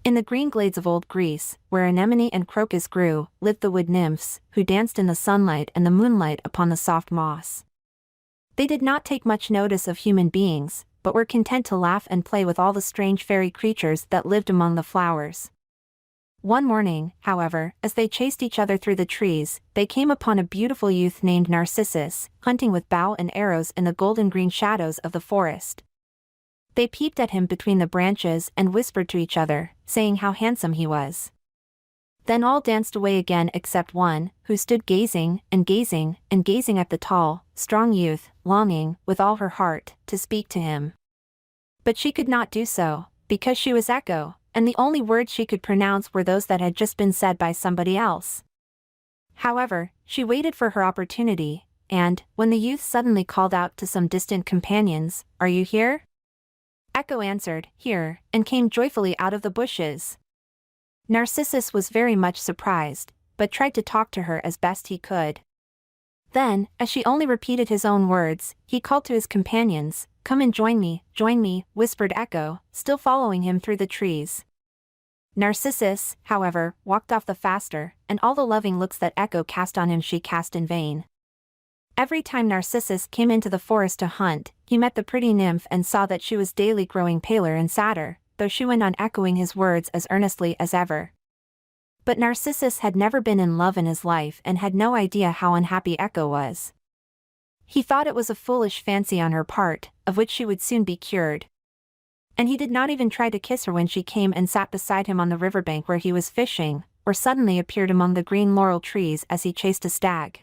In the green glades of old Greece, where anemone and crocus grew, lived the wood nymphs, who danced in the sunlight and the moonlight upon the soft moss. They did not take much notice of human beings, but were content to laugh and play with all the strange fairy creatures that lived among the flowers. One morning, however, as they chased each other through the trees, they came upon a beautiful youth named Narcissus, hunting with bow and arrows in the golden-green shadows of the forest. They peeped at him between the branches and whispered to each other, saying how handsome he was. Then all danced away again except one, who stood gazing and gazing and gazing at the tall, strong youth, longing, with all her heart, to speak to him. But she could not do so, because she was Echo, and the only words she could pronounce were those that had just been said by somebody else. However, she waited for her opportunity, and, when the youth suddenly called out to some distant companions, "Are you here?" Echo answered, "Here," and came joyfully out of the bushes. Narcissus was very much surprised, but tried to talk to her as best he could. Then, as she only repeated his own words, he called to his companions, "Come and join me," whispered Echo, still following him through the trees. Narcissus, however, walked off the faster, and all the loving looks that Echo cast on him she cast in vain. Every time Narcissus came into the forest to hunt, he met the pretty nymph and saw that she was daily growing paler and sadder, though she went on echoing his words as earnestly as ever. But Narcissus had never been in love in his life and had no idea how unhappy Echo was. He thought it was a foolish fancy on her part, of which she would soon be cured. And he did not even try to kiss her when she came and sat beside him on the riverbank where he was fishing, or suddenly appeared among the green laurel trees as he chased a stag.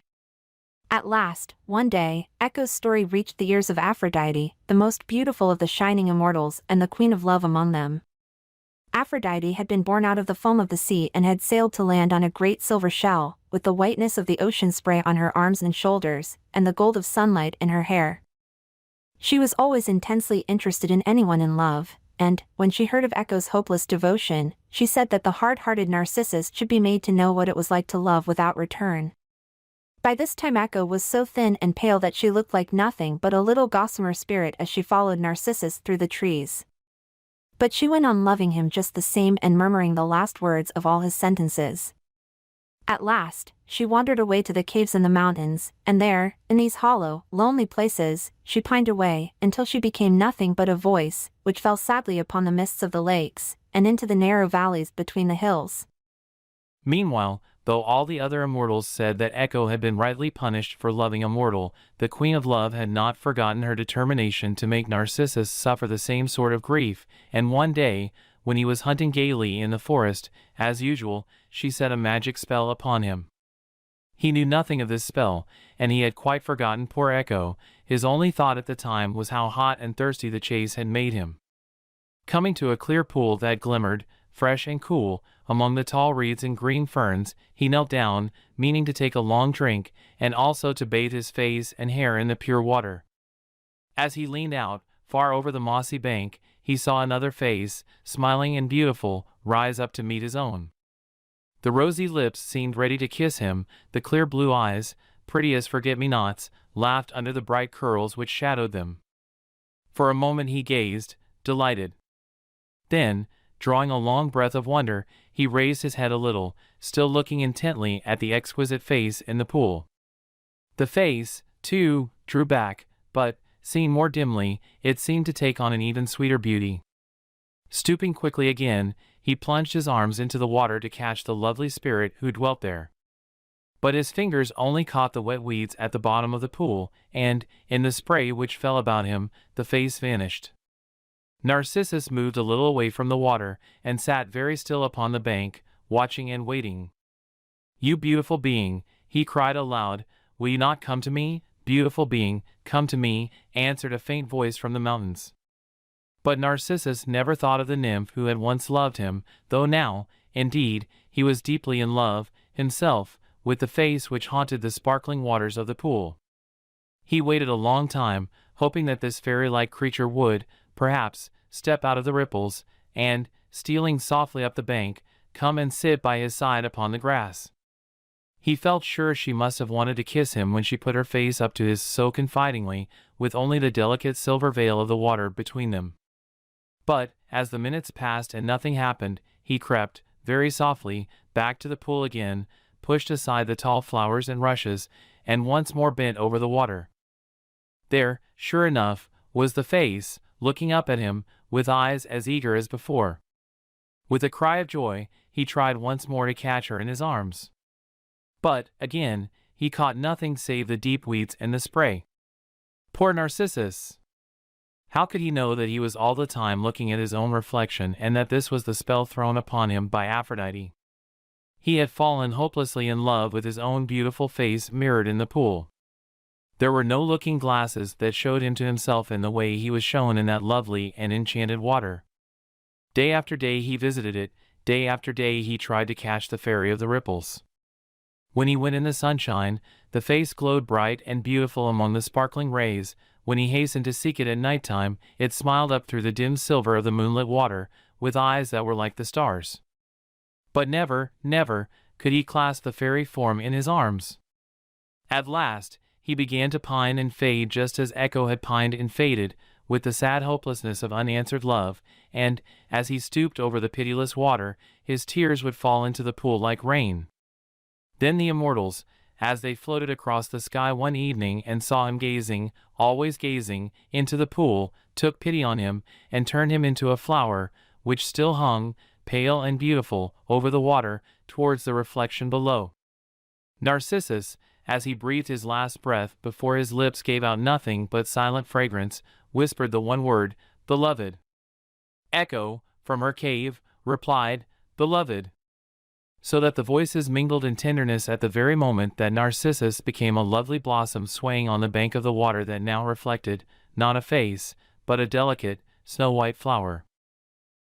At last, one day, Echo's story reached the ears of Aphrodite, the most beautiful of the shining immortals and the queen of love among them. Aphrodite had been born out of the foam of the sea and had sailed to land on a great silver shell, with the whiteness of the ocean spray on her arms and shoulders, and the gold of sunlight in her hair. She was always intensely interested in anyone in love, and, when she heard of Echo's hopeless devotion, she said that the hard-hearted Narcissus should be made to know what it was like to love without return. By this time Echo was so thin and pale that she looked like nothing but a little gossamer spirit as she followed Narcissus through the trees. But she went on loving him just the same and murmuring the last words of all his sentences. At last, she wandered away to the caves in the mountains, and there, in these hollow, lonely places, she pined away, until she became nothing but a voice, which fell sadly upon the mists of the lakes, and into the narrow valleys between the hills. Meanwhile, though all the other immortals said that Echo had been rightly punished for loving a mortal, the Queen of Love had not forgotten her determination to make Narcissus suffer the same sort of grief, and one day, when he was hunting gaily in the forest, as usual, she set a magic spell upon him. He knew nothing of this spell, and he had quite forgotten poor Echo. His only thought at the time was how hot and thirsty the chase had made him. Coming to a clear pool that glimmered, fresh and cool, among the tall reeds and green ferns, he knelt down, meaning to take a long drink, and also to bathe his face and hair in the pure water. As he leaned out, far over the mossy bank, he saw another face, smiling and beautiful, rise up to meet his own. The rosy lips seemed ready to kiss him, the clear blue eyes, pretty as forget-me-nots, laughed under the bright curls which shadowed them. For a moment he gazed, delighted. Then, drawing a long breath of wonder, he raised his head a little, still looking intently at the exquisite face in the pool. The face, too, drew back, but, seen more dimly, it seemed to take on an even sweeter beauty. Stooping quickly again, he plunged his arms into the water to catch the lovely spirit who dwelt there. But his fingers only caught the wet weeds at the bottom of the pool, and, in the spray which fell about him, the face vanished. Narcissus moved a little away from the water, and sat very still upon the bank, watching and waiting. "You beautiful being," he cried aloud, "will you not come to me? Beautiful being, come to me," answered a faint voice from the mountains. But Narcissus never thought of the nymph who had once loved him, though now, indeed, he was deeply in love, himself, with the face which haunted the sparkling waters of the pool. He waited a long time, hoping that this fairy-like creature would, perhaps, step out of the ripples, and, stealing softly up the bank, come and sit by his side upon the grass. He felt sure she must have wanted to kiss him when she put her face up to his so confidingly, with only the delicate silver veil of the water between them. But, as the minutes passed and nothing happened, he crept, very softly, back to the pool again, pushed aside the tall flowers and rushes, and once more bent over the water. There, sure enough, was the face, looking up at him, with eyes as eager as before. With a cry of joy, he tried once more to catch her in his arms. But, again, he caught nothing save the deep weeds and the spray. Poor Narcissus! How could he know that he was all the time looking at his own reflection and that this was the spell thrown upon him by Aphrodite? He had fallen hopelessly in love with his own beautiful face mirrored in the pool. There were no looking glasses that showed him to himself in the way he was shown in that lovely and enchanted water. Day after day he visited it, day after day he tried to catch the fairy of the ripples. When he went in the sunshine, the face glowed bright and beautiful among the sparkling rays. When he hastened to seek it at night time, it smiled up through the dim silver of the moonlit water, with eyes that were like the stars. But never, never, could he clasp the fairy form in his arms. At last, he began to pine and fade just as Echo had pined and faded, with the sad hopelessness of unanswered love, and, as he stooped over the pitiless water, his tears would fall into the pool like rain. Then the immortals, as they floated across the sky one evening and saw him gazing, always gazing, into the pool, took pity on him, and turned him into a flower, which still hung, pale and beautiful, over the water, towards the reflection below. Narcissus, as he breathed his last breath before his lips gave out nothing but silent fragrance, whispered the one word, "Beloved." Echo, from her cave, replied, "Beloved." So that the voices mingled in tenderness at the very moment that Narcissus became a lovely blossom swaying on the bank of the water that now reflected, not a face, but a delicate, snow-white flower.